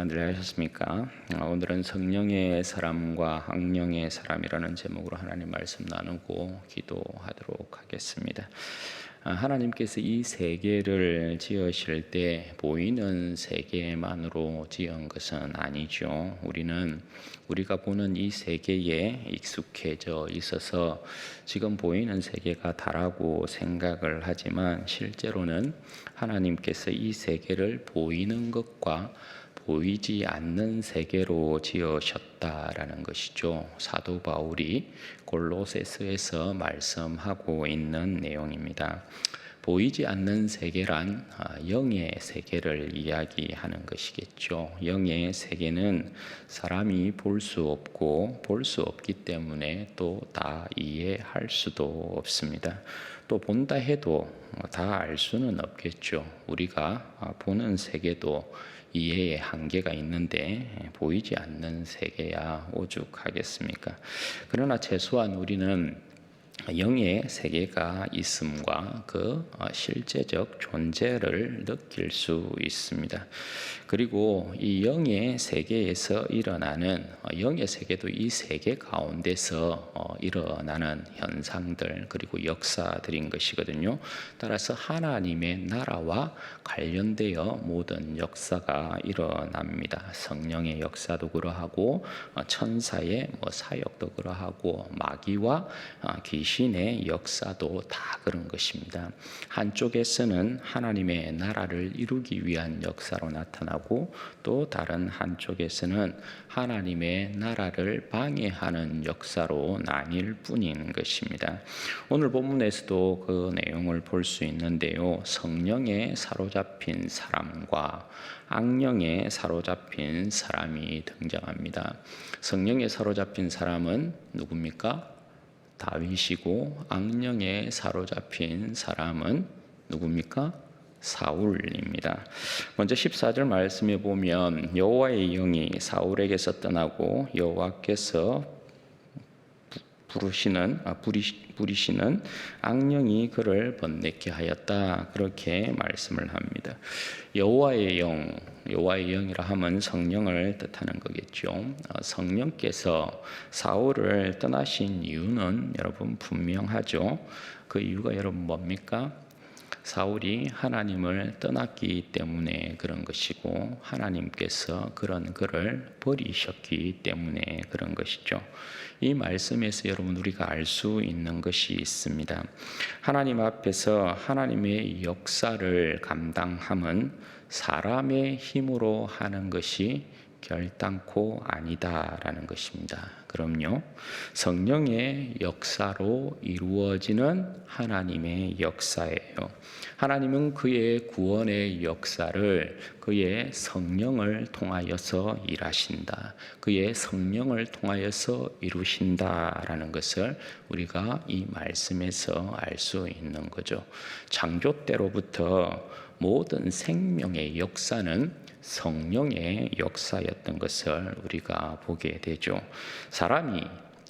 시간들 하셨습니까? 오늘은 성령의 사람과 악령의 사람이라는 제목으로 하나님 말씀 나누고 기도하도록 하겠습니다. 하나님께서 이 세계를 지으실 때 보이는 세계만으로 지은 것은 아니죠. 우리가 보는 이 세계에 익숙해져 있어서 지금 보이는 세계가 다라고 생각을 하지만 실제로는 하나님께서 이 세계를 보이는 것과 보이지 않는 세계로 지으셨다라는 것이죠. 사도 바울이 골로새서에서 말씀하고 있는 내용입니다. 보이지 않는 세계란 영의 세계를 이야기하는 것이겠죠. 영의 세계는 사람이 볼 수 없고 볼 수 없기 때문에 또 다 이해할 수도 없습니다. 또 본다 해도 다 알 수는 없겠죠. 우리가 보는 세계도 이해의 한계가 있는데 보이지 않는 세계야 오죽하겠습니까? 그러나 최소한 우리는 영의 세계가 있음과 그 실제적 존재를 느낄 수 있습니다. 그리고 이 영의 세계에서 일어나는 영의 세계도 이 세계 가운데서 일어나는 현상들 그리고 역사들인 것이거든요. 따라서 하나님의 나라와 관련되어 모든 역사가 일어납니다. 성령의 역사도 그러하고 천사의 사역도 그러하고 마귀와 귀신의 역사도 다 그런 것입니다. 한쪽에서는 하나님의 나라를 이루기 위한 역사로 나타나고 또 다른 한쪽에서는 하나님의 나라를 방해하는 역사로 나뉠 뿐인 것입니다. 오늘 본문에서도 그 내용을 볼 수 있는데요. 성령에 사로잡힌 사람과 악령에 사로잡힌 사람이 등장합니다. 성령에 사로잡힌 사람은 누굽니까? 다윗이고 악령에 사로잡힌 사람은 누굽니까? 사울입니다. 먼저 14절 말씀에 보면 여호와의 영이 사울에게서 떠나고 여호와께서 부리시는 악령이 그를 번뇌케 하였다. 그렇게 말씀을 합니다. 여호와의 영이라 하면 성령을 뜻하는 거겠죠. 성령께서 사울을 떠나신 이유는 여러분 분명하죠. 그 이유가 여러분 뭡니까? 사울이 하나님을 떠났기 때문에 그런 것이고 하나님께서 그런 그를 버리셨기 때문에 그런 것이죠. 이 말씀에서 여러분 우리가 알 수 있는 것이 있습니다. 하나님 앞에서 하나님의 역사를 감당함은 사람의 힘으로 하는 것이 결단코 아니다라는 것입니다. 그럼요, 성령의 역사로 이루어지는 하나님의 역사예요. 하나님은 그의 구원의 역사를 그의 성령을 통하여서 일하신다. 그의 성령을 통하여서 이루신다라는 것을 우리가 이 말씀에서 알 수 있는 거죠. 창조 때로부터 모든 생명의 역사는 성령의 역사였던 것을 우리가 보게 되죠. 사람이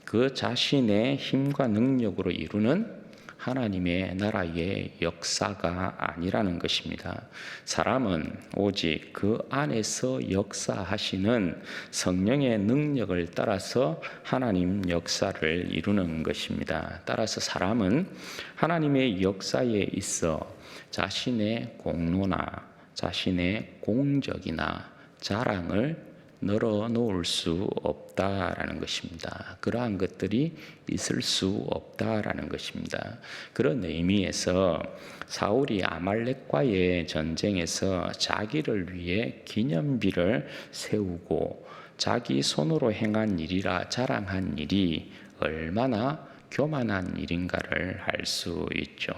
그 자신의 힘과 능력으로 이루는 하나님의 나라의 역사가 아니라는 것입니다. 사람은 오직 그 안에서 역사하시는 성령의 능력을 따라서 하나님 역사를 이루는 것입니다. 따라서 사람은 하나님의 역사에 있어 자신의 공로나 자신의 공적이나 자랑을 늘어놓을 수 없다라는 것입니다. 그러한 것들이 있을 수 없다라는 것입니다. 그런 의미에서 사울이 아말렉과의 전쟁에서 자기를 위해 기념비를 세우고 자기 손으로 행한 일이라 자랑한 일이 얼마나 교만한 일인가를 알 수 있죠.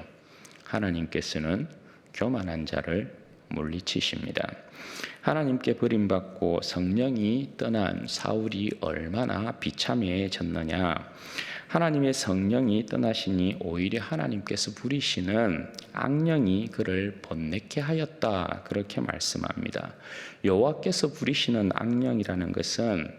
하나님께서는 교만한 자를 물리치십니다. 하나님께 버림받고 성령이 떠난 사울이 얼마나 비참해졌느냐. 하나님의 성령이 떠나시니 오히려 하나님께서 부리시는 악령이 그를 번뇌케 하였다. 그렇게 말씀합니다. 여호와께서 부리시는 악령이라는 것은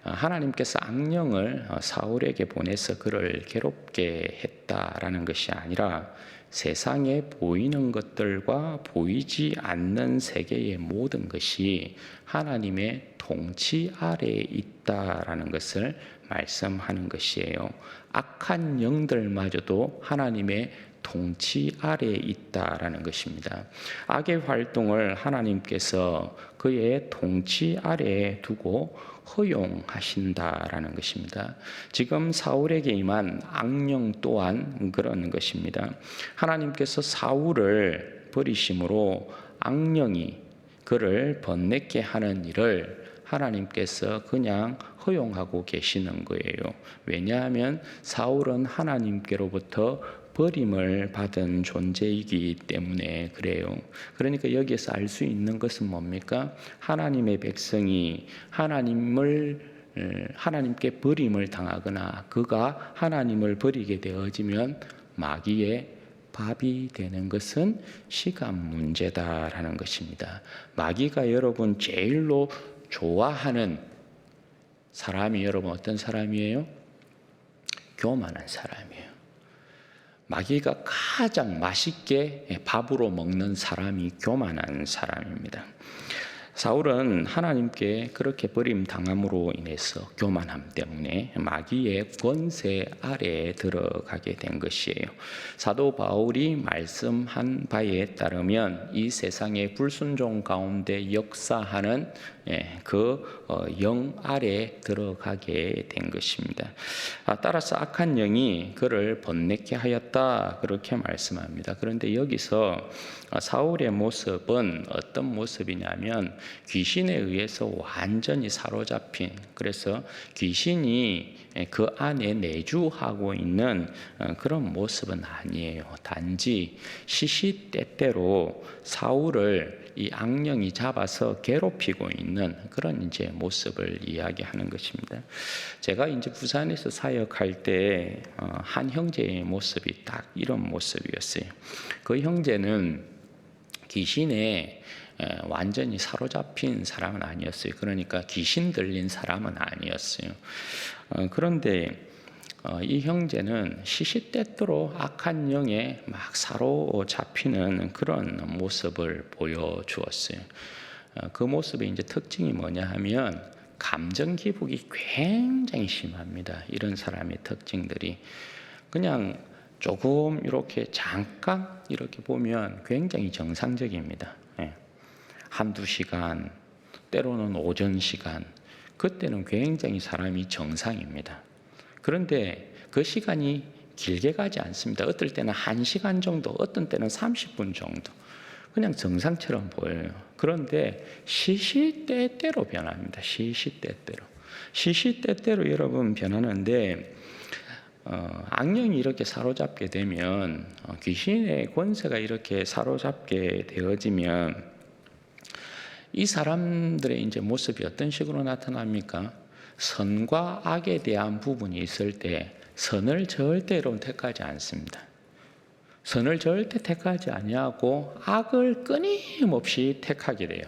하나님께서 악령을 사울에게 보내서 그를 괴롭게 했다라는 것이 아니라 세상에 보이는 것들과 보이지 않는 세계의 모든 것이 하나님의 통치 아래에 있다라는 것을 말씀하는 것이에요. 악한 영들마저도 하나님의 통치 아래에 있다라는 것입니다. 악의 활동을 하나님께서 그의 통치 아래에 두고 허용하신다라는 것입니다. 지금 사울에게 임한 악령 또한 그런 것입니다. 하나님께서 사울을 버리심으로 악령이 그를 번뇌케 하는 일을 하나님께서 그냥 허용하고 계시는 거예요. 왜냐하면 사울은 하나님께로부터 버림을 받은 존재이기 때문에 그래요. 그러니까 여기에서 알 수 있는 것은 뭡니까? 하나님의 백성이 하나님께 버림을 당하거나 그가 하나님을 버리게 되어지면 마귀의 밥이 되는 것은 시간 문제다라는 것입니다. 마귀가 여러분 제일로 좋아하는 사람이 여러분 어떤 사람이에요? 교만한 사람이에요. 마귀가 가장 맛있게 밥으로 먹는 사람이 교만한 사람입니다. 사울은 하나님께 그렇게 버림당함으로 인해서 교만함 때문에 마귀의 권세 아래에 들어가게 된 것이에요. 사도 바울이 말씀한 바에 따르면 이 세상의 불순종 가운데 역사하는 그 영 아래에 들어가게 된 것입니다. 따라서 악한 영이 그를 번뇌케 하였다 그렇게 말씀합니다. 그런데 여기서 사울의 모습은 어떤 모습이냐면 귀신에 의해서 완전히 사로잡힌, 그래서 귀신이 그 안에 내주하고 있는 그런 모습은 아니에요. 단지 시시때때로 사울을 이 악령이 잡아서 괴롭히고 있는 그런 이제 모습을 이야기하는 것입니다. 제가 이제 부산에서 사역할 때 한 형제의 모습이 딱 이런 모습이었어요. 그 형제는 귀신에 완전히 사로잡힌 사람은 아니었어요. 그러니까 귀신 들린 사람은 아니었어요. 그런데 이 형제는 시시때때로 악한 영에 막 사로잡히는 그런 모습을 보여주었어요. 그 모습의 이제 특징이 뭐냐 하면 감정 기복이 굉장히 심합니다. 이런 사람의 특징들이 그냥 조금 이렇게 잠깐 이렇게 보면 굉장히 정상적입니다. 한두 시간, 때로는 오전 시간, 그때는 굉장히 사람이 정상입니다. 그런데 그 시간이 길게 가지 않습니다. 어떨 때는 1시간 정도, 어떤 때는 30분 정도. 그냥 정상처럼 보여요. 그런데 시시때때로 변합니다. 시시때때로 여러분 변하는데 악령이 이렇게 사로잡게 되면 귀신의 권세가 이렇게 사로잡게 되어지면 이 사람들의 이제 모습이 어떤 식으로 나타납니까? 선과 악에 대한 부분이 있을 때 선을 절대로 택하지 않습니다. 선을 절대 택하지 아니하고 악을 끊임없이 택하게 돼요.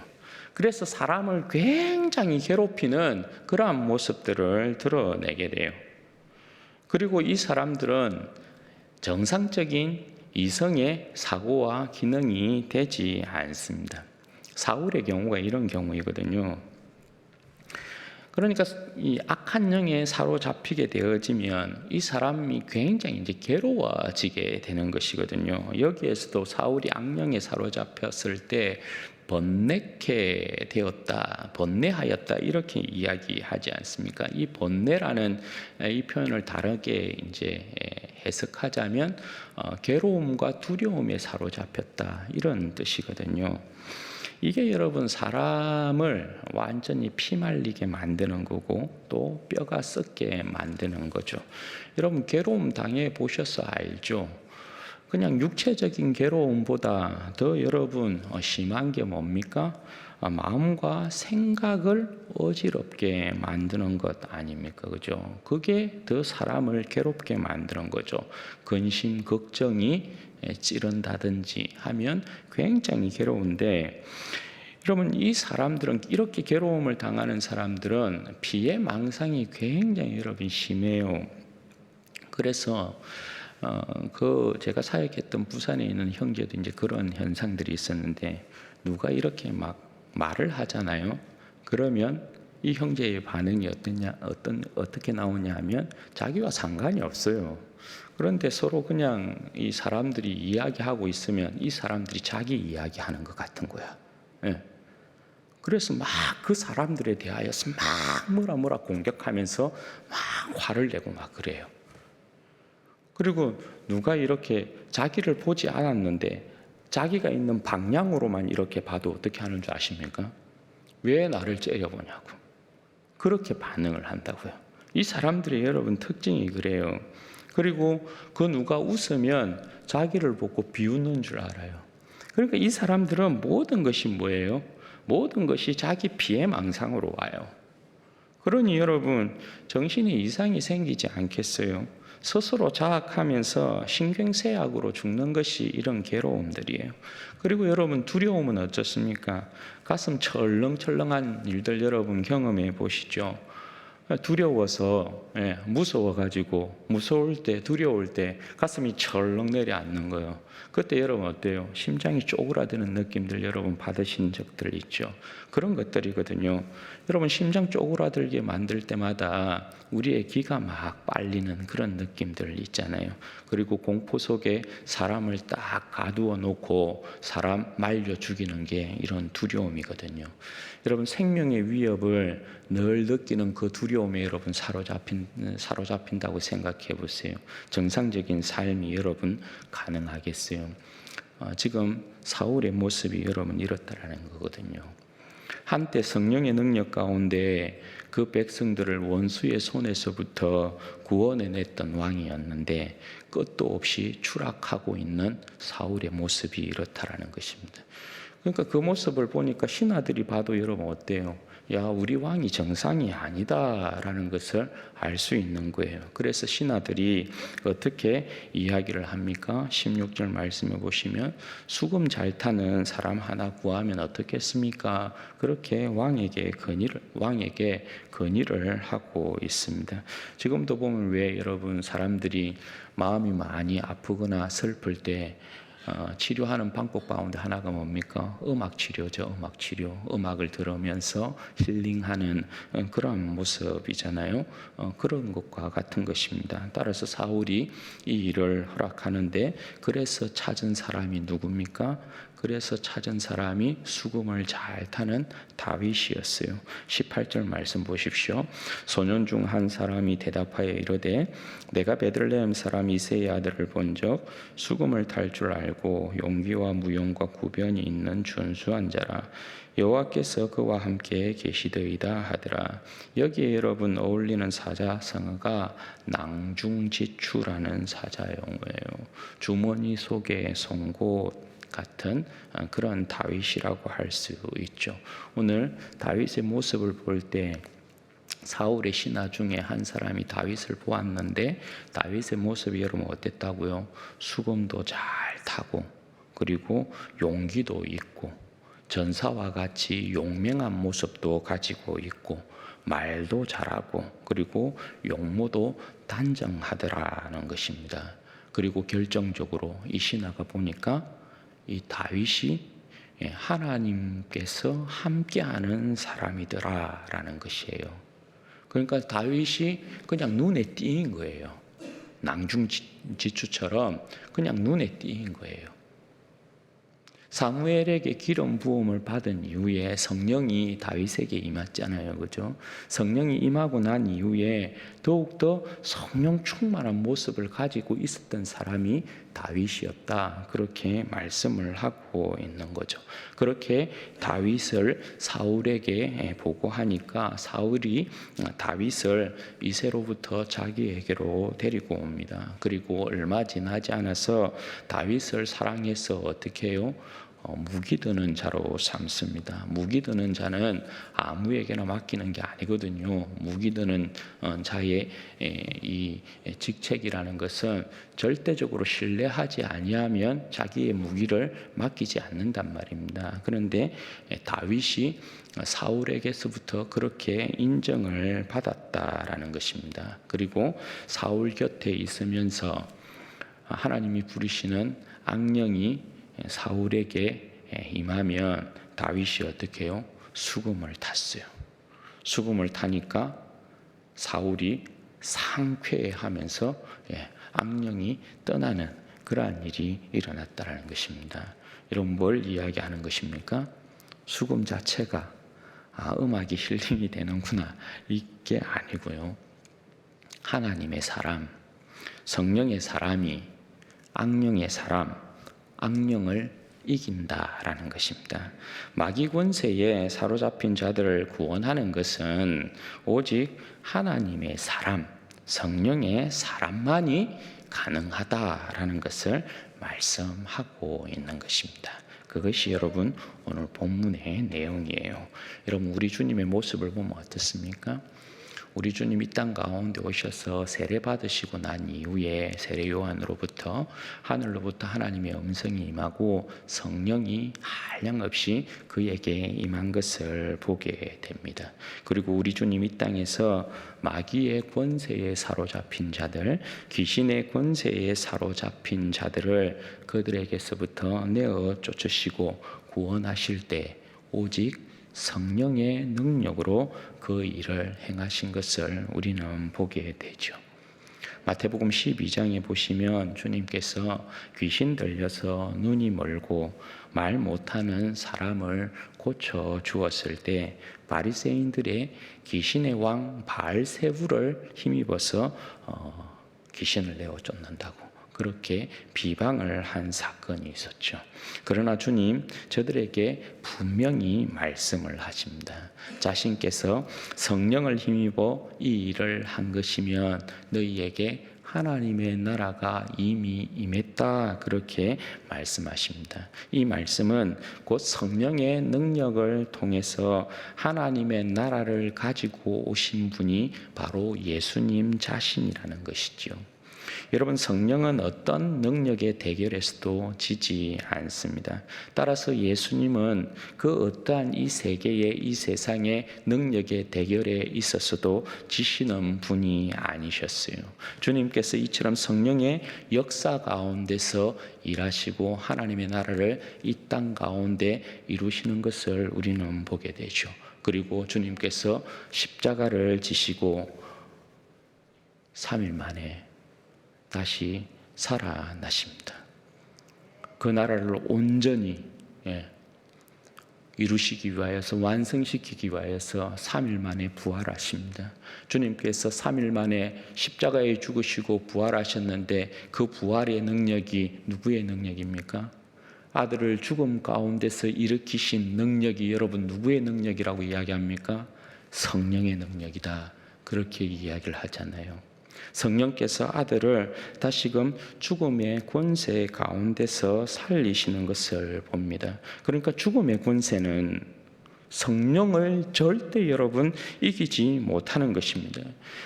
그래서 사람을 굉장히 괴롭히는 그러한 모습들을 드러내게 돼요. 그리고 이 사람들은 정상적인 이성의 사고와 기능이 되지 않습니다. 사울의 경우가 이런 경우이거든요. 그러니까 이 악한 영에 사로잡히게 되어지면 이 사람이 굉장히 이제 괴로워지게 되는 것이거든요. 여기에서도 사울이 악령에 사로잡혔을 때 번뇌케 되었다, 번뇌하였다 이렇게 이야기하지 않습니까? 이 번뇌라는 이 표현을 다르게 이제 해석하자면 괴로움과 두려움에 사로잡혔다 이런 뜻이거든요. 이게 여러분 사람을 완전히 피말리게 만드는 거고 또 뼈가 썩게 만드는 거죠. 여러분 괴로움 당해 보셔서 알죠. 그냥 육체적인 괴로움보다 더 여러분 심한 게 뭡니까? 마음과 생각을 어지럽게 만드는 것 아닙니까? 그죠? 그게 더 사람을 괴롭게 만드는 거죠. 근심, 걱정이 찌른다든지 하면 굉장히 괴로운데 여러분 이 사람들은 이렇게 괴로움을 당하는 사람들은 피해 망상이 굉장히 여러분 심해요. 그래서 제가 사역했던 부산에 있는 형제도 이제 그런 현상들이 있었는데 누가 이렇게 막 말을 하잖아요. 그러면 이 형제의 반응이 어떻게 나오냐 하면 자기와 상관이 없어요. 그런데 서로 그냥 이 사람들이 이야기하고 있으면 이 사람들이 자기 이야기하는 것 같은 거야. 예. 그래서 막 그 사람들에 대하여서 막 뭐라 공격하면서 막 화를 내고 막 그래요. 그리고 누가 이렇게 자기를 보지 않았는데 자기가 있는 방향으로만 이렇게 봐도 어떻게 하는 줄 아십니까? 왜 나를 째려보냐고 그렇게 반응을 한다고요. 이 사람들의 여러분 특징이 그래요. 그리고 그 누가 웃으면 자기를 보고 비웃는 줄 알아요. 그러니까 이 사람들은 모든 것이 뭐예요? 모든 것이 자기 피해망상으로 와요. 그러니 여러분 정신에 이상이 생기지 않겠어요? 스스로 자학하면서 신경쇠약으로 죽는 것이 이런 괴로움들이에요. 그리고 여러분 두려움은 어떻습니까? 가슴 철렁철렁한 일들 여러분 경험해 보시죠. 두려워서 무서워가지고 무서울 때 두려울 때 가슴이 철렁 내려앉는 거예요. 그때 여러분 어때요? 심장이 쪼그라드는 느낌들 여러분 받으신 적들 있죠? 그런 것들이거든요. 여러분 심장 쪼그라들게 만들 때마다 우리의 기가 막 빨리는 그런 느낌들 있잖아요. 그리고 공포 속에 사람을 딱 가두어 놓고 사람 말려 죽이는 게 이런 두려움이거든요. 여러분 생명의 위협을 늘 느끼는 그 두려움에 여러분 사로잡힌다고 생각해 보세요. 정상적인 삶이 여러분 가능하겠어요? 지금 사울의 모습이 여러분 이렇다라는 거거든요. 한때 성령의 능력 가운데 그 백성들을 원수의 손에서부터 구원해냈던 왕이었는데 끝도 없이 추락하고 있는 사울의 모습이 이렇다라는 것입니다. 그러니까 그 모습을 보니까 신하들이 봐도 여러분 어때요? 야, 우리 왕이 정상이 아니다라는 것을 알 수 있는 거예요. 그래서 신하들이 어떻게 이야기를 합니까? 16절 말씀해 보시면 수금 잘 타는 사람 하나 구하면 어떻겠습니까? 그렇게 왕에게 건의를 하고 있습니다. 지금도 보면 왜 여러분 사람들이 마음이 많이 아프거나 슬플 때 치료하는 방법 가운데 하나가 뭡니까? 음악 치료죠. 음악 치료. 음악을 들으면서 힐링하는 그런 모습이잖아요. 그런 것과 같은 것입니다. 따라서 사울이 이 일을 허락하는데 그래서 찾은 사람이 누굽니까? 그래서 찾은 사람이 수금을 잘 타는 다윗이었어요. 18절 말씀 보십시오. 소년 중 한 사람이 대답하여 이르되 내가 베들레헴 사람 이새의 아들을 본적 수금을 탈 줄 알고 용기와 무용과 구변이 있는 준수한 자라. 여호와께서 그와 함께 계시더이다 하더라. 여기에 여러분 어울리는 사자성어가 낭중지추라는 사자용어예요. 주머니 속에 송곳 같은 그런 다윗이라고 할 수 있죠. 오늘 다윗의 모습을 볼 때 사울의 신하 중에 한 사람이 다윗을 보았는데 다윗의 모습이 여러분 어땠다고요? 수금도 잘 타고 그리고 용기도 있고 전사와 같이 용맹한 모습도 가지고 있고 말도 잘하고 그리고 용모도 단정하더라는 것입니다. 그리고 결정적으로 이 신하가 보니까 이 다윗이 하나님께서 함께하는 사람이더라라는 것이에요. 그러니까 다윗이 그냥 눈에 띄인 거예요. 낭중지추처럼 그냥 눈에 띄인 거예요. 사무엘에게 기름 부음을 받은 이후에 성령이 다윗에게 임했잖아요. 그죠? 성령이 임하고 난 이후에 더욱더 성령 충만한 모습을 가지고 있었던 사람이 다윗이었다. 그렇게 말씀을 하고 있는 거죠. 그렇게 다윗을 사울에게 보고하니까 사울이 다윗을 이새로부터 자기에게로 데리고 옵니다. 그리고 얼마 지나지 않아서 다윗을 사랑해서 어떻게 해요? 무기 드는 자로 삼습니다. 무기 드는 자는 아무에게나 맡기는 게 아니거든요. 무기 드는 자의 이 직책이라는 것은 절대적으로 신뢰하지 아니하면 자기의 무기를 맡기지 않는단 말입니다. 그런데 다윗이 사울에게서부터 그렇게 인정을 받았다라는 것입니다. 그리고 사울 곁에 있으면서 하나님이 부르시는 악령이 사울에게 임하면 다윗이 어떻게 해요? 수금을 탔어요. 수금을 타니까 사울이 상쾌해하면서 악령이 떠나는 그러한 일이 일어났다는 것입니다. 여러분, 뭘 이야기하는 것입니까? 수금 자체가 음악이 힐링이 되는구나, 이게 아니고요. 하나님의 사람, 성령의 사람이 악령의 사람, 악령을 이긴다라는 것입니다. 마귀 권세에 사로잡힌 자들을 구원하는 것은 오직 하나님의 사람, 성령의 사람만이 가능하다라는 것을 말씀하고 있는 것입니다. 그것이 여러분 오늘 본문의 내용이에요. 여러분, 우리 주님의 모습을 보면 어떻습니까? 우리 주님 이 땅 가운데 오셔서 세례 받으시고 난 이후에 세례 요한으로부터 하늘로부터 하나님의 음성이 임하고 성령이 한량없이 그에게 임한 것을 보게 됩니다. 그리고 우리 주님 이 땅에서 마귀의 권세에 사로잡힌 자들, 귀신의 권세에 사로잡힌 자들을 그들에게서부터 내어 쫓으시고 구원하실 때 오직 성령의 능력으로 그 일을 행하신 것을 우리는 보게 되죠. 마태복음 12장에 보시면 주님께서 귀신 들려서 눈이 멀고 말 못하는 사람을 고쳐 주었을 때 바리새인들의 귀신의 왕 바알세불을 힘입어서 귀신을 내어 쫓는다고 그렇게 비방을 한 사건이 있었죠. 그러나 주님 저들에게 분명히 말씀을 하십니다. 자신께서 성령을 힘입어 이 일을 한 것이면 너희에게 하나님의 나라가 이미 임했다, 그렇게 말씀하십니다. 이 말씀은 곧 성령의 능력을 통해서 하나님의 나라를 가지고 오신 분이 바로 예수님 자신이라는 것이죠. 여러분, 성령은 어떤 능력의 대결에서도 지지 않습니다. 따라서 예수님은 그 어떠한 이 세계의 이 세상의 능력의 대결에 있어서도 지시는 분이 아니셨어요. 주님께서 이처럼 성령의 역사 가운데서 일하시고 하나님의 나라를 이 땅 가운데 이루시는 것을 우리는 보게 되죠. 그리고 주님께서 십자가를 지시고 3일 만에 다시 살아나십니다. 그 나라를 온전히 이루시기 위하여서, 완성시키기 위하여서 3일 만에 부활하십니다. 주님께서 3일 만에 십자가에 죽으시고 부활하셨는데 그 부활의 능력이 누구의 능력입니까? 아들을 죽음 가운데서 일으키신 능력이 여러분 누구의 능력이라고 이야기합니까? 성령의 능력이다, 그렇게 이야기를 하잖아요. 성령께서 아들을 다시금 죽음의 권세 가운데서 살리시는 것을 봅니다. 그러니까 죽음의 권세는 성령을 절대 여러분 이기지 못하는 것입니다.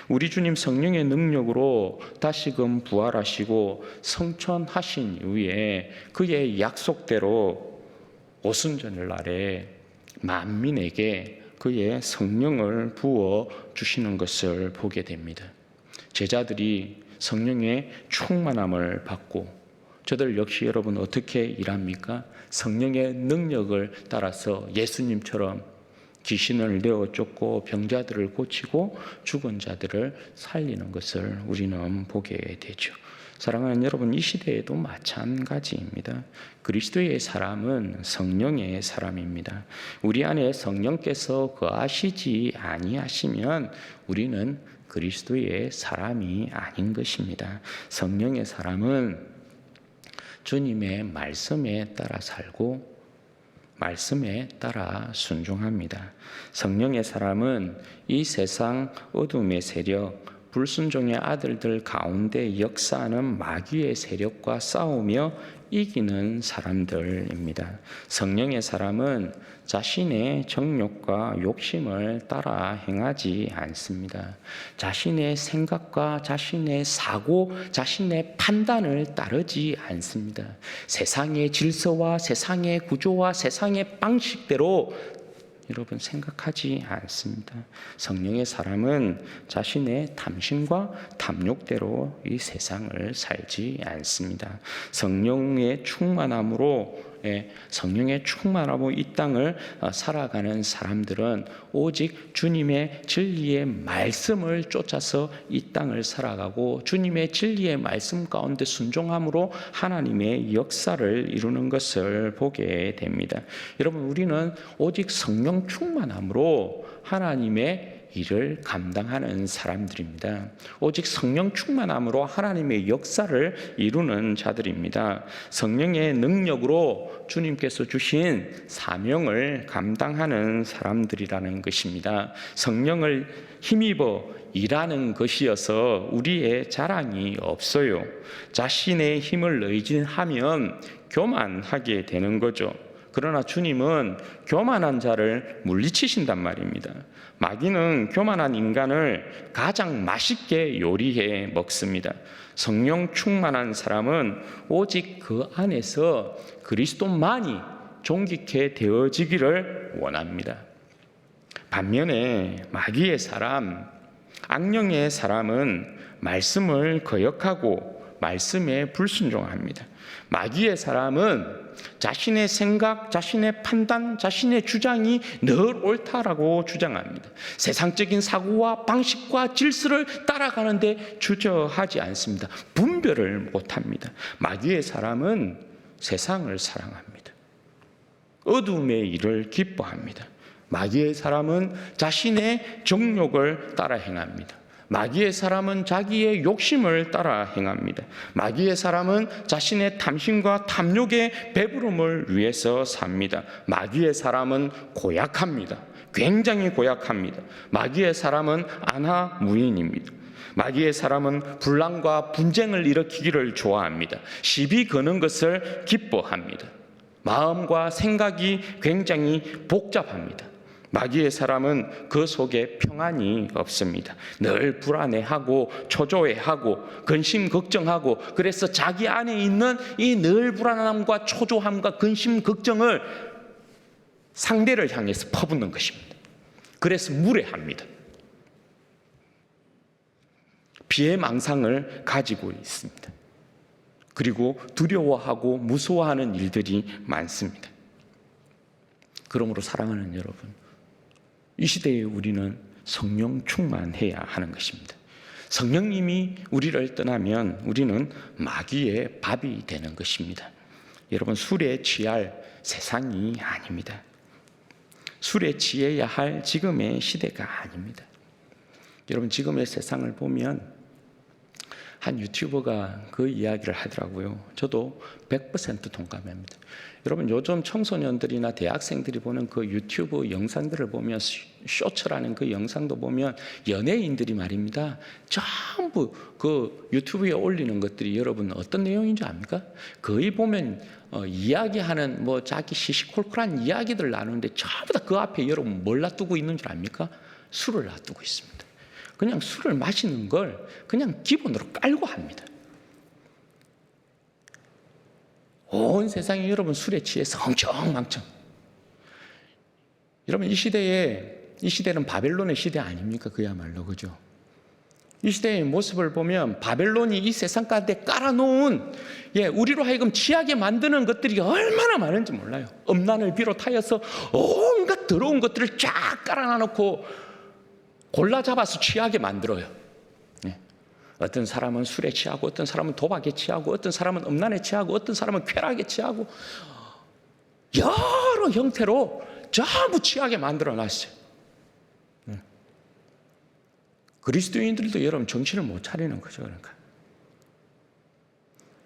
우리 주님 성령의 능력으로 다시금 부활하시고 성천하신 이후에 그의 약속대로 오순절 날에 만민에게 그의 성령을 부어 주시는 것을 보게 됩니다. 제자들이 성령의 충만함을 받고 저들 역시 여러분 어떻게 일합니까? 성령의 능력을 따라서 예수님처럼 귀신을 내어 쫓고 병자들을 고치고 죽은 자들을 살리는 것을 우리는 보게 되죠. 사랑하는 여러분, 이 시대에도 마찬가지입니다. 그리스도의 사람은 성령의 사람입니다. 우리 안에 성령께서 거하시지 아니하시면 우리는 그리스도의 사람이 아닌 것입니다. 성령의 사람은 주님의 말씀에 따라 살고 말씀에 따라 순종합니다. 성령의 사람은 이 세상 어둠의 세력, 불순종의 아들들 가운데 역사하는 마귀의 세력과 싸우며 이기는 사람들입니다. 성령의 사람은 자신의 정욕과 욕심을 따라 행하지 않습니다. 자신의 생각과 자신의 사고, 자신의 판단을 따르지 않습니다. 세상의 질서와 세상의 구조와 세상의 방식대로 여러분 생각하지 않습니다. 성령의 사람은 자신의 탐심과 탐욕대로 이 세상을 살지 않습니다. 성령의 충만함으로 이 땅을 살아가는 사람들은 오직 주님의 진리의 말씀을 쫓아서 이 땅을 살아가고 주님의 진리의 말씀 가운데 순종함으로 하나님의 역사를 이루는 것을 보게 됩니다. 여러분, 우리는 오직 성령 충만함으로 하나님의 일을 감당하는 사람들입니다. 오직 성령 충만함으로 하나님의 역사를 이루는 자들입니다. 성령의 능력으로 주님께서 주신 사명을 감당하는 사람들이라는 것입니다. 성령을 힘입어 일하는 것이어서 우리의 자랑이 없어요. 자신의 힘을 의지하면 교만하게 되는 거죠. 그러나 주님은 교만한 자를 물리치신단 말입니다. 마귀는 교만한 인간을 가장 맛있게 요리해 먹습니다. 성령 충만한 사람은 오직 그 안에서 그리스도만이 존귀케 되어지기를 원합니다. 반면에 마귀의 사람, 악령의 사람은 말씀을 거역하고 말씀에 불순종합니다. 마귀의 사람은 자신의 생각, 자신의 판단, 자신의 주장이 늘 옳다라고 주장합니다. 세상적인 사고와 방식과 질서를 따라가는데 주저하지 않습니다. 분별을 못합니다. 마귀의 사람은 세상을 사랑합니다. 어둠의 일을 기뻐합니다. 마귀의 사람은 자신의 정욕을 따라 행합니다. 마귀의 사람은 자기의 욕심을 따라 행합니다. 마귀의 사람은 자신의 탐심과 탐욕의 배부름을 위해서 삽니다. 마귀의 사람은 고약합니다. 굉장히 고약합니다. 마귀의 사람은 안하무인입니다. 마귀의 사람은 분란과 분쟁을 일으키기를 좋아합니다. 시비 거는 것을 기뻐합니다. 마음과 생각이 굉장히 복잡합니다. 마귀의 사람은 그 속에 평안이 없습니다. 늘 불안해하고 초조해하고 근심 걱정하고, 그래서 자기 안에 있는 이 늘 불안함과 초조함과 근심 걱정을 상대를 향해서 퍼붓는 것입니다. 그래서 무례합니다. 비애망상을 가지고 있습니다. 그리고 두려워하고 무서워하는 일들이 많습니다. 그러므로 사랑하는 여러분, 이 시대에 우리는 성령 충만해야 하는 것입니다. 성령님이 우리를 떠나면 우리는 마귀의 밥이 되는 것입니다. 여러분, 술에 취할 세상이 아닙니다. 술에 취해야 할 지금의 시대가 아닙니다. 여러분, 지금의 세상을 보면 한 유튜버가 그 이야기를 하더라고요. 저도 100% 동감합니다. 여러분, 요즘 청소년들이나 대학생들이 보는 그 유튜브 영상들을 보면, 쇼츠라는 그 영상도 보면 연예인들이 말입니다, 전부 그 유튜브에 올리는 것들이 여러분 어떤 내용인 줄 압니까? 거의 보면 이야기하는 자기 시시콜콜한 이야기들 나누는데 전부 다 그 앞에 여러분 뭘 놔두고 있는 줄 압니까? 술을 놔두고 있습니다. 그냥 술을 마시는 걸 그냥 기본으로 깔고 합니다. 온 세상이 여러분 술에 취해서 엉청망청. 여러분, 이 시대는 바벨론의 시대 아닙니까? 그야말로, 그죠? 이 시대의 모습을 보면 바벨론이 이 세상 가운데 깔아놓은, 우리로 하여금 취하게 만드는 것들이 얼마나 많은지 몰라요. 음란을 비롯하여서 온갖 더러운 것들을 쫙 깔아놔놓고 골라 잡아서 취하게 만들어요. 어떤 사람은 술에 취하고, 어떤 사람은 도박에 취하고, 어떤 사람은 음란에 취하고, 어떤 사람은 쾌락에 취하고, 여러 형태로 전부 취하게 만들어 놨어요. 그리스도인들도 여러분 정신을 못 차리는 거죠. 그러니까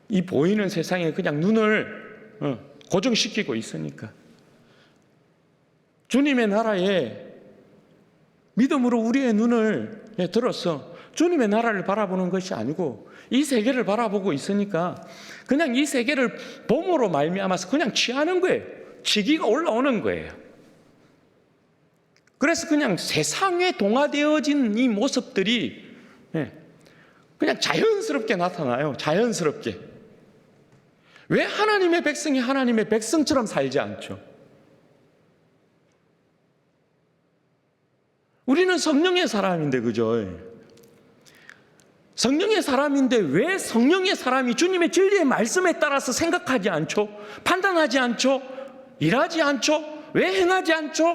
이 보이는 세상에 그냥 눈을 고정시키고 있으니까, 주님의 나라에 믿음으로 우리의 눈을 들어서 주님의 나라를 바라보는 것이 아니고 이 세계를 바라보고 있으니까 그냥 이 세계를 봄으로 말미암아서 그냥 취하는 거예요. 취기가 올라오는 거예요. 그래서 그냥 세상에 동화되어진 이 모습들이 그냥 자연스럽게 나타나요. 자연스럽게. 왜 하나님의 백성이 하나님의 백성처럼 살지 않죠? 우리는 성령의 사람인데, 그죠? 성령의 사람인데 왜 성령의 사람이 주님의 진리의 말씀에 따라서 생각하지 않죠? 판단하지 않죠? 일하지 않죠? 왜 행하지 않죠?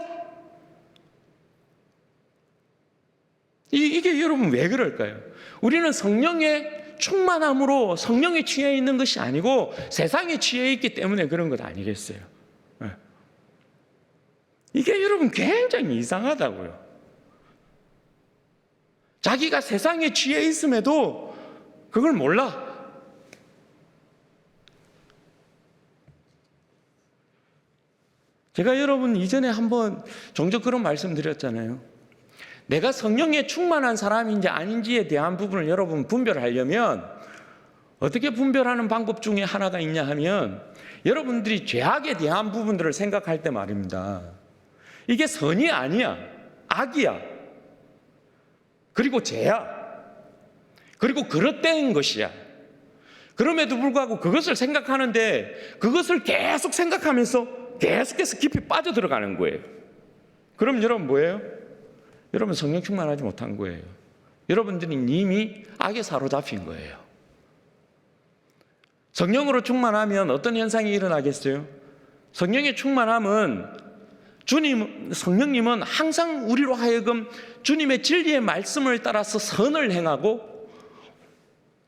이게 여러분 왜 그럴까요? 우리는 성령의 충만함으로 성령에 취해 있는 것이 아니고 세상에 취해 있기 때문에 그런 것 아니겠어요? 이게 여러분 굉장히 이상하다고요. 자기가 세상에 취해 있음에도 그걸 몰라. 제가 여러분 이전에 한번 종종 그런 말씀 드렸잖아요. 내가 성령에 충만한 사람인지 아닌지에 대한 부분을 여러분 분별하려면 어떻게 분별하는 방법 중에 하나가 있냐 하면 여러분들이 죄악에 대한 부분들을 생각할 때 말입니다. 이게 선이 아니야. 악이야. 그리고 죄야. 그리고 그릇된 것이야. 그럼에도 불구하고 그것을 생각하는데 그것을 계속 생각하면서 계속해서 깊이 빠져들어가는 거예요. 그럼 여러분 뭐예요? 여러분 성령 충만하지 못한 거예요. 여러분들이 이미 악에 사로잡힌 거예요. 성령으로 충만하면 어떤 현상이 일어나겠어요? 성령의 충만함은 성령님은 항상 우리로 하여금 주님의 진리의 말씀을 따라서 선을 행하고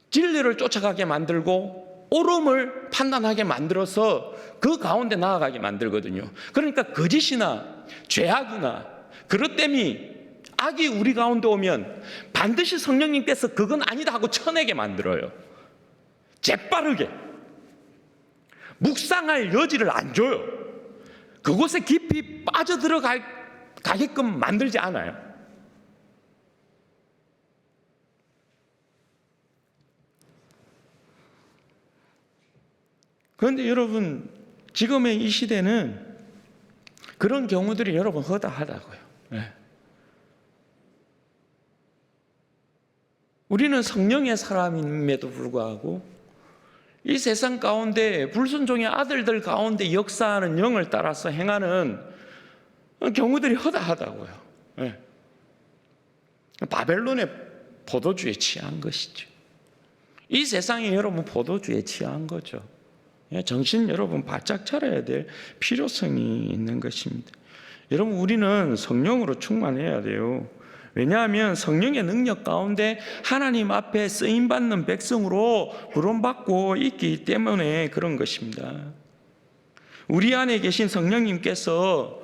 진리를 쫓아가게 만들고 옳음을 판단하게 만들어서 그 가운데 나아가게 만들거든요. 그러니까 거짓이나 죄악이나 그릇됨이 악이 우리 가운데 오면 반드시 성령님께서 그건 아니다 하고 쳐내게 만들어요. 재빠르게 묵상할 여지를 안 줘요. 그곳에 깊이 빠져들어가게끔 만들지 않아요. 그런데 여러분 지금의 이 시대는 그런 경우들이 여러분 허다하다고요. 네. 우리는 성령의 사람임에도 불구하고 이 세상 가운데 불순종의 아들들 가운데 역사하는 영을 따라서 행하는 경우들이 허다하다고요. 네. 바벨론의 포도주에 취한 것이죠. 이 세상이 여러분 포도주에 취한 거죠. 정신 여러분 바짝 차려야 될 필요성이 있는 것입니다. 여러분 우리는 성령으로 충만해야 돼요. 왜냐하면 성령의 능력 가운데 하나님 앞에 쓰임받는 백성으로 부름받고 있기 때문에 그런 것입니다. 우리 안에 계신 성령님께서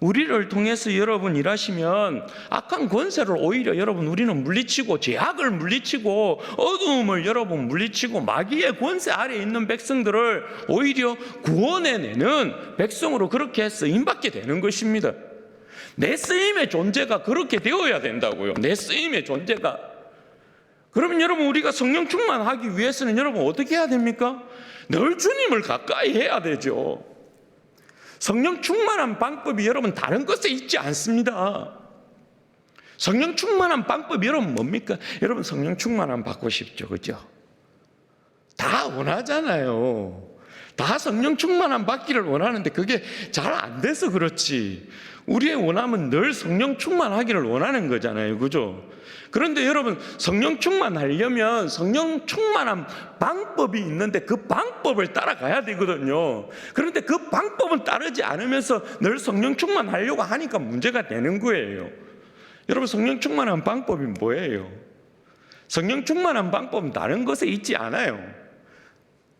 우리를 통해서 여러분 일하시면 악한 권세를 오히려 여러분 우리는 물리치고 죄악을 물리치고 어두움을 여러분 물리치고 마귀의 권세 아래에 있는 백성들을 오히려 구원해내는 백성으로 그렇게 쓰임받게 되는 것입니다. 내 쓰임의 존재가 그렇게 되어야 된다고요. 내 쓰임의 존재가. 그러면 여러분 우리가 성령 충만하기 위해서는 여러분 어떻게 해야 됩니까? 늘 주님을 가까이 해야 되죠. 성령 충만한 방법이 여러분 다른 것에 있지 않습니다. 성령 충만한 방법이 여러분 뭡니까? 여러분 성령 충만함 받고 싶죠, 그죠? 다 원하잖아요. 다 성령 충만함 받기를 원하는데 그게 잘 안 돼서 그렇지. 우리의 원함은 늘 성령 충만하기를 원하는 거잖아요, 그죠? 그런데 여러분 성령 충만하려면 성령 충만한 방법이 있는데 그 방법을 따라가야 되거든요. 그런데 그 방법은 따르지 않으면서 늘 성령 충만하려고 하니까 문제가 되는 거예요. 여러분 성령 충만한 방법이 뭐예요? 성령 충만한 방법은 다른 것에 있지 않아요.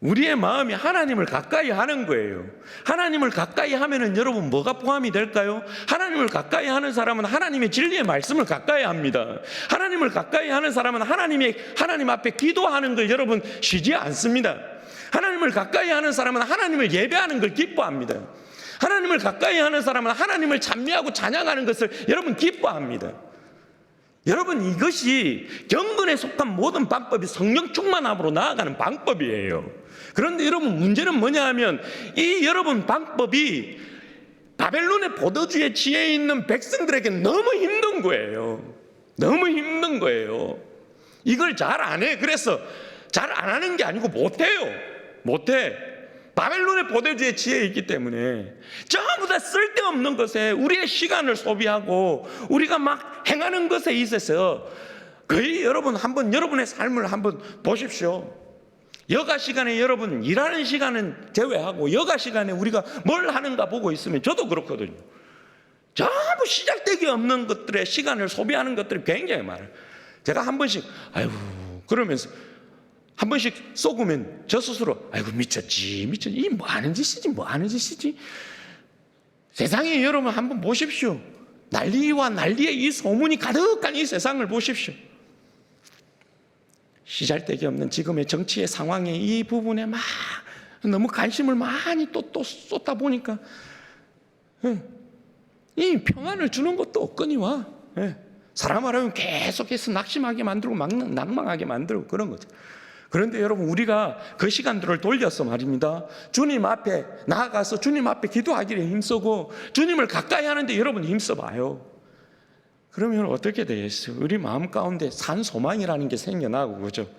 우리의 마음이 하나님을 가까이 하는 거예요. 하나님을 가까이 하면은 여러분 뭐가 포함이 될까요? 하나님을 가까이 하는 사람은 하나님의 진리의 말씀을 가까이 합니다. 하나님을 가까이 하는 사람은 하나님 앞에 기도하는 걸 여러분 쉬지 않습니다. 하나님을 가까이 하는 사람은 하나님을 예배하는 걸 기뻐합니다. 하나님을 가까이 하는 사람은 하나님을 찬미하고 찬양하는 것을 여러분 기뻐합니다. 여러분 이것이 경건에 속한 모든 방법이 성령 충만함으로 나아가는 방법이에요. 그런데 여러분 문제는 뭐냐 하면 이 여러분 방법이 바벨론의 포도주에 취해 있는 백성들에게 너무 힘든 거예요. 너무 힘든 거예요. 이걸 잘 안 해. 그래서 잘 안 하는 게 아니고 못해요. 못해. 바벨론의 포도주의 지혜에 있기 때문에 전부 다 쓸데없는 것에 우리의 시간을 소비하고 우리가 막 행하는 것에 있어서 거의 여러분 한번 여러분의 삶을 한번 보십시오. 여가 시간에 여러분 일하는 시간은 제외하고 여가 시간에 우리가 뭘 하는가 보고 있으면 저도 그렇거든요. 전부 시작되기 없는 것들에 시간을 소비하는 것들이 굉장히 많아요. 제가 한 번씩 아이고 그러면서 한 번씩 쏘으면 저 스스로 아이고 미쳤지 이 뭐 하는 짓이지. 세상에 여러분 한번 보십시오. 난리와 난리의 이 소문이 가득한 이 세상을 보십시오. 시잘데기 없는 지금의 정치의 상황에 이 부분에 막 너무 관심을 많이 또 쏟다 보니까 이 평안을 주는 것도 없거니와 사람 말하면 계속해서 낙심하게 만들고 낭망하게 만들고 그런 거죠. 그런데 여러분 우리가 그 시간들을 돌려서 말입니다. 주님 앞에 나아가서 주님 앞에 기도하기를 힘쓰고 주님을 가까이 하는데 여러분 힘써봐요. 그러면 어떻게 되겠어요? 우리 마음 가운데 산 소망이라는 게 생겨나고 그죠?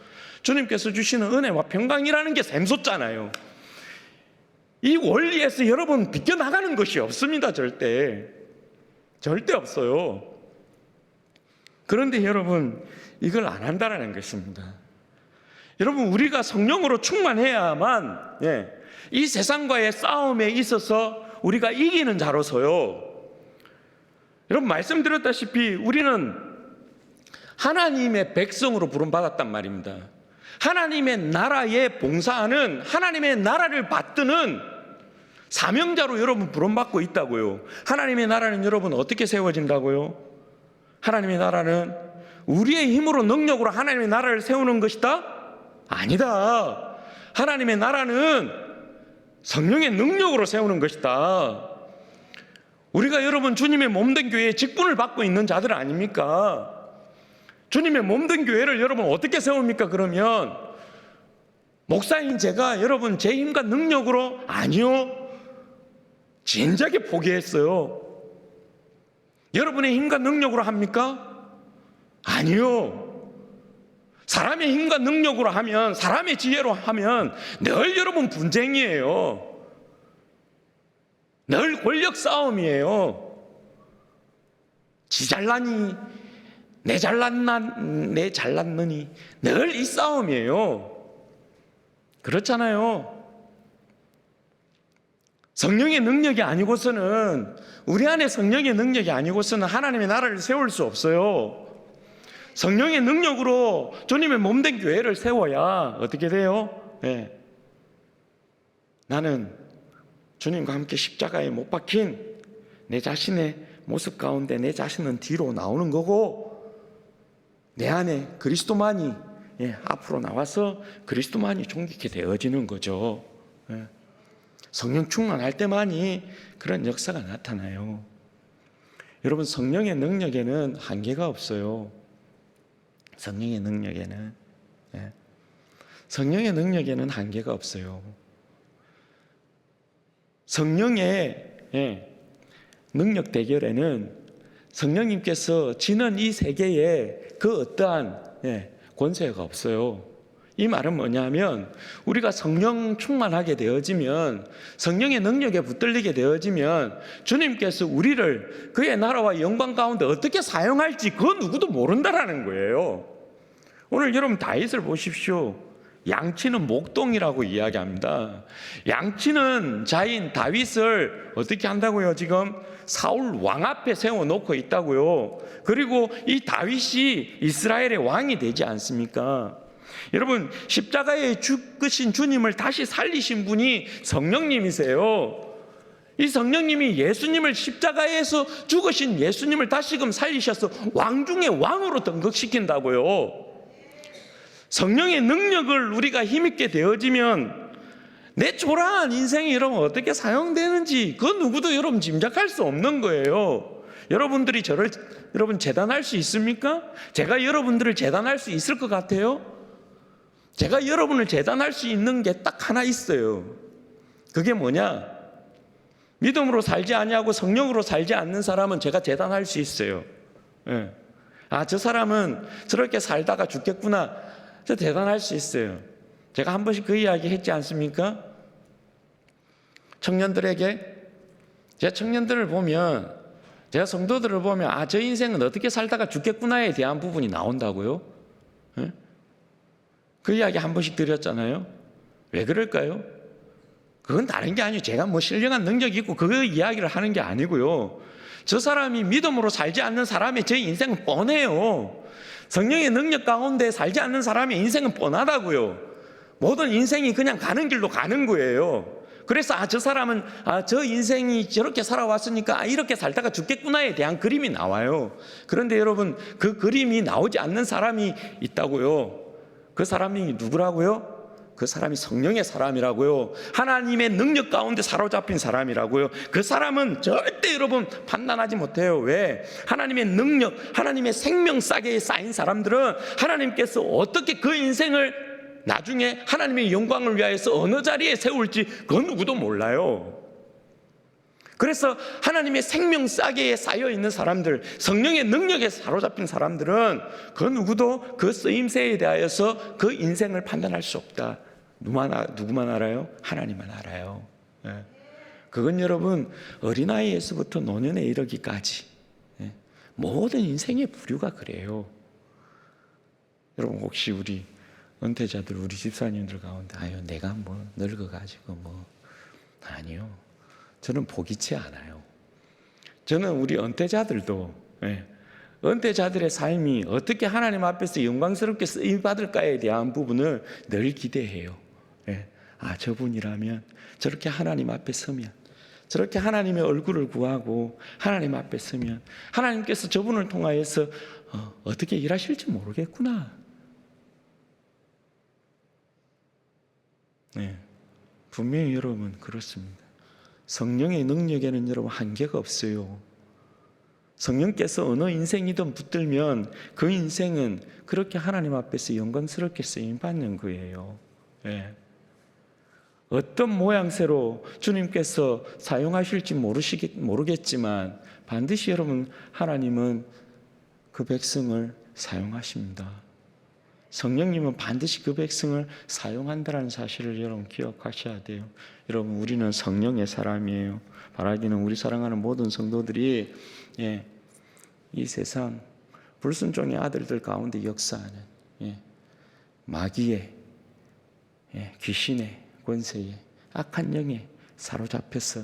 주님께서 주시는 은혜와 평강이라는 게 샘솟잖아요. 이 원리에서 여러분 비껴나가는 것이 없습니다. 절대 없어요. 그런데 여러분 이걸 안 한다는 것입니다. 여러분 우리가 성령으로 충만해야만 이 세상과의 싸움에 있어서 우리가 이기는 자로서요. 여러분 말씀드렸다시피 우리는 하나님의 백성으로 부름받았단 말입니다. 하나님의 나라에 봉사하는 하나님의 나라를 받드는 사명자로 여러분 부름받고 있다고요. 하나님의 나라는 여러분 어떻게 세워진다고요? 하나님의 나라는 우리의 힘으로 능력으로 하나님의 나라를 세우는 것이다? 아니다. 하나님의 나라는 성령의 능력으로 세우는 것이다. 우리가 여러분 주님의 몸된 교회에 직분을 받고 있는 자들 아닙니까? 주님의 몸된 교회를 여러분 어떻게 세웁니까? 그러면 목사인 제가 여러분 제 힘과 능력으로 아니요. 진작에 포기했어요. 여러분의 힘과 능력으로 합니까? 아니요. 사람의 힘과 능력으로 하면 사람의 지혜로 하면 늘 여러분 분쟁이에요. 늘 권력 싸움이에요. 지 잘나니 내 잘났느니 늘 이 싸움이에요. 그렇잖아요. 성령의 능력이 아니고서는 우리 안에 성령의 능력이 아니고서는 하나님의 나라를 세울 수 없어요. 성령의 능력으로 주님의 몸된 교회를 세워야 어떻게 돼요? 나는 주님과 함께 십자가에 못 박힌 내 자신의 모습 가운데 내 자신은 뒤로 나오는 거고 내 안에 그리스도만이 앞으로 나와서 그리스도만이 존귀케 되어지는 거죠. 성령 충만할 때만이 그런 역사가 나타나요. 여러분 성령의 능력에는 한계가 없어요. 성령의 능력에는 한계가 없어요. 성령의 능력 대결에는 성령님께서 지는 이 세계에 그 어떠한 권세가 없어요. 이 말은 뭐냐면 우리가 성령 충만하게 되어지면 성령의 능력에 붙들리게 되어지면 주님께서 우리를 그의 나라와 영광 가운데 어떻게 사용할지 그 누구도 모른다라는 거예요. 오늘 여러분 다윗을 보십시오. 양치는 목동이라고 이야기합니다. 양치는 자인 다윗을 어떻게 한다고요? 지금 사울 왕 앞에 세워놓고 있다고요. 그리고 이 다윗이 이스라엘의 왕이 되지 않습니까? 여러분 십자가에 죽으신 주님을 다시 살리신 분이 성령님이세요. 이 성령님이 예수님을 십자가에서 죽으신 예수님을 다시금 살리셔서 왕 중에 왕으로 등극시킨다고요. 성령의 능력을 우리가 힘있게 되어지면 내 초라한 인생이 여러분 어떻게 사용되는지 그 누구도 여러분 짐작할 수 없는 거예요. 여러분들이 저를 여러분 재단할 수 있습니까? 제가 여러분들을 재단할 수 있을 것 같아요? 제가 여러분을 재단할 수 있는 게 딱 하나 있어요. 그게 뭐냐? 믿음으로 살지 아니하고 성령으로 살지 않는 사람은 제가 재단할 수 있어요. 저 사람은 저렇게 살다가 죽겠구나. 저 대단할 수 있어요. 제가 한 번씩 그 이야기 했지 않습니까? 청년들에게, 제 청년들을 보면, 제가 성도들을 보면 저 인생은 어떻게 살다가 죽겠구나에 대한 부분이 나온다고요. 예? 그 이야기 한 번씩 드렸잖아요. 왜 그럴까요? 그건 다른 게 아니에요. 제가 뭐 신령한 능력이 있고 그 이야기를 하는 게 아니고요. 저 사람이 믿음으로 살지 않는 사람의 제 인생은 뻔해요. 성령의 능력 가운데 살지 않는 사람의 인생은 뻔하다고요. 모든 인생이 그냥 가는 길로 가는 거예요. 그래서 저 사람은 저 인생이 저렇게 살아왔으니까 이렇게 살다가 죽겠구나에 대한 그림이 나와요. 그런데 여러분, 그 그림이 나오지 않는 사람이 있다고요. 그 사람이 누구라고요? 그 사람이 성령의 사람이라고요. 하나님의 능력 가운데 사로잡힌 사람이라고요. 그 사람은 절대 여러분 판단하지 못해요. 왜? 하나님의 능력, 하나님의 생명 싸개에 쌓인 사람들은 하나님께서 어떻게 그 인생을 나중에 하나님의 영광을 위하여서 어느 자리에 세울지 그 누구도 몰라요. 그래서 하나님의 생명 싸개에 쌓여있는 사람들, 성령의 능력에 사로잡힌 사람들은 그 누구도 그 쓰임새에 대하여서 그 인생을 판단할 수 없다. 누구만 알아요? 하나님만 알아요. 그건 여러분 어린아이에서부터 노년에 이르기까지 모든 인생의 부류가 그래요. 여러분 혹시 우리 은퇴자들, 우리 집사님들 가운데 내가 뭐 늙어가지고 아니요. 저는 포기치 않아요. 저는 우리 은퇴자들도 은퇴자들의 삶이 어떻게 하나님 앞에서 영광스럽게 쓰임받을까에 대한 부분을 늘 기대해요. 저분이라면 저렇게 하나님 앞에 서면, 저렇게 하나님의 얼굴을 구하고 하나님 앞에 서면 하나님께서 저분을 통하여서 어떻게 일하실지 모르겠구나. 분명히 여러분 그렇습니다. 성령의 능력에는 여러분 한계가 없어요. 성령께서 어느 인생이든 붙들면 그 인생은 그렇게 하나님 앞에서 영광스럽게 쓰임받는 거예요. 어떤 모양새로 주님께서 사용하실지 모르겠지만 반드시 여러분 하나님은 그 백성을 사용하십니다. 성령님은 반드시 그 백성을 사용한다는 사실을 여러분 기억하셔야 돼요. 여러분 우리는 성령의 사람이에요. 바라기는 우리 사랑하는 모든 성도들이 이 세상 불순종의 아들들 가운데 역사하는 마귀의 귀신의 권세에 악한 영에 사로잡혀서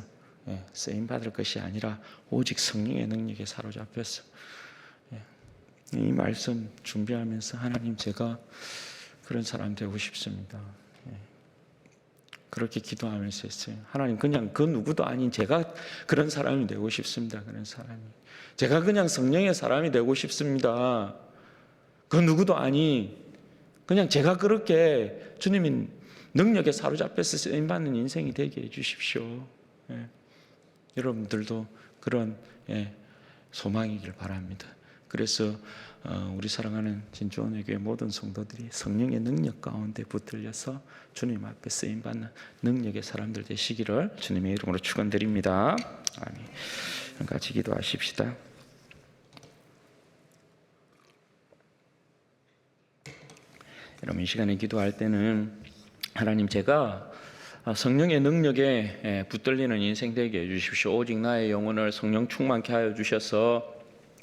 쓰임받을 것이 아니라 오직 성령의 능력에 사로잡혀서 이 말씀 준비하면서 하나님 제가 그런 사람 되고 싶습니다. 그렇게 기도하면서 했어요. 하나님 그냥 그 누구도 아닌 제가 그런 사람이 되고 싶습니다. 그런 사람이. 제가 그냥 성령의 사람이 되고 싶습니다. 그 누구도 아닌 그냥 제가 그렇게 주님의 능력에 사로잡혀서 쓰임받는 인생이 되게 해주십시오. 여러분들도 그런 소망이길 바랍니다. 그래서 우리 사랑하는 진주원의 교회 모든 성도들이 성령의 능력 가운데 붙들려서 주님 앞에 쓰임받는 능력의 사람들 되시기를 주님의 이름으로 축원드립니다. 아멘. 같이 기도하십시다. 여러분 이 시간에 기도할 때는 하나님 제가 성령의 능력에 붙들리는 인생 되게 해주십시오. 오직 나의 영혼을 성령 충만케 하여 주셔서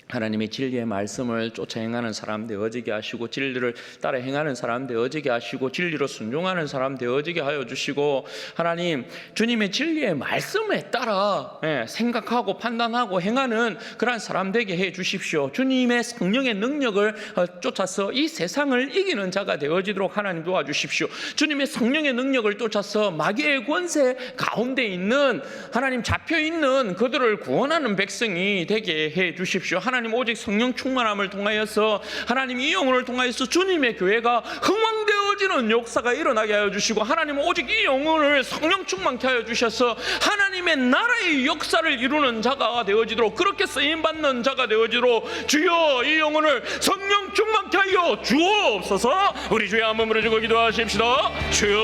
하나님의 진리의 말씀을 쫓아 행하는 사람 되어지게 하시고 진리를 따라 행하는 사람 되어지게 하시고 진리로 순종하는 사람 되어지게 하여 주시고 하나님 주님의 진리의 말씀에 따라 생각하고 판단하고 행하는 그런 사람 되게 해 주십시오. 주님의 성령의 능력을 쫓아서 이 세상을 이기는 자가 되어지도록 하나님 도와주십시오. 주님의 성령의 능력을 쫓아서 마귀의 권세 가운데 있는 하나님 잡혀있는 그들을 구원하는 백성이 되게 해 주십시오. 하나님 오직 성령 충만함을 통하여서 하나님 이 영혼을 통하여서 주님의 교회가 흥왕되어지는 역사가 일어나게 하여 주시고 하나님 오직 이 영혼을 성령 충만케 하여 주셔서 하나님의 나라의 역사를 이루는 자가 되어지도록 그렇게 쓰임받는 자가 되어지도록 주여 이 영혼을 성령 충만케 하여 주옵소서. 우리 주의 한 몸으로 주고 기도하십시다. 주여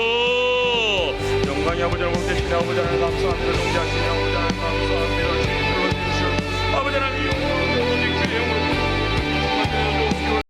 영광이 아버지를 복되시니 아버지 하나님 감사합니다. 동지하시니 아버지 하나님 감사합니다. 주님 불러주시오. 아버지 하나님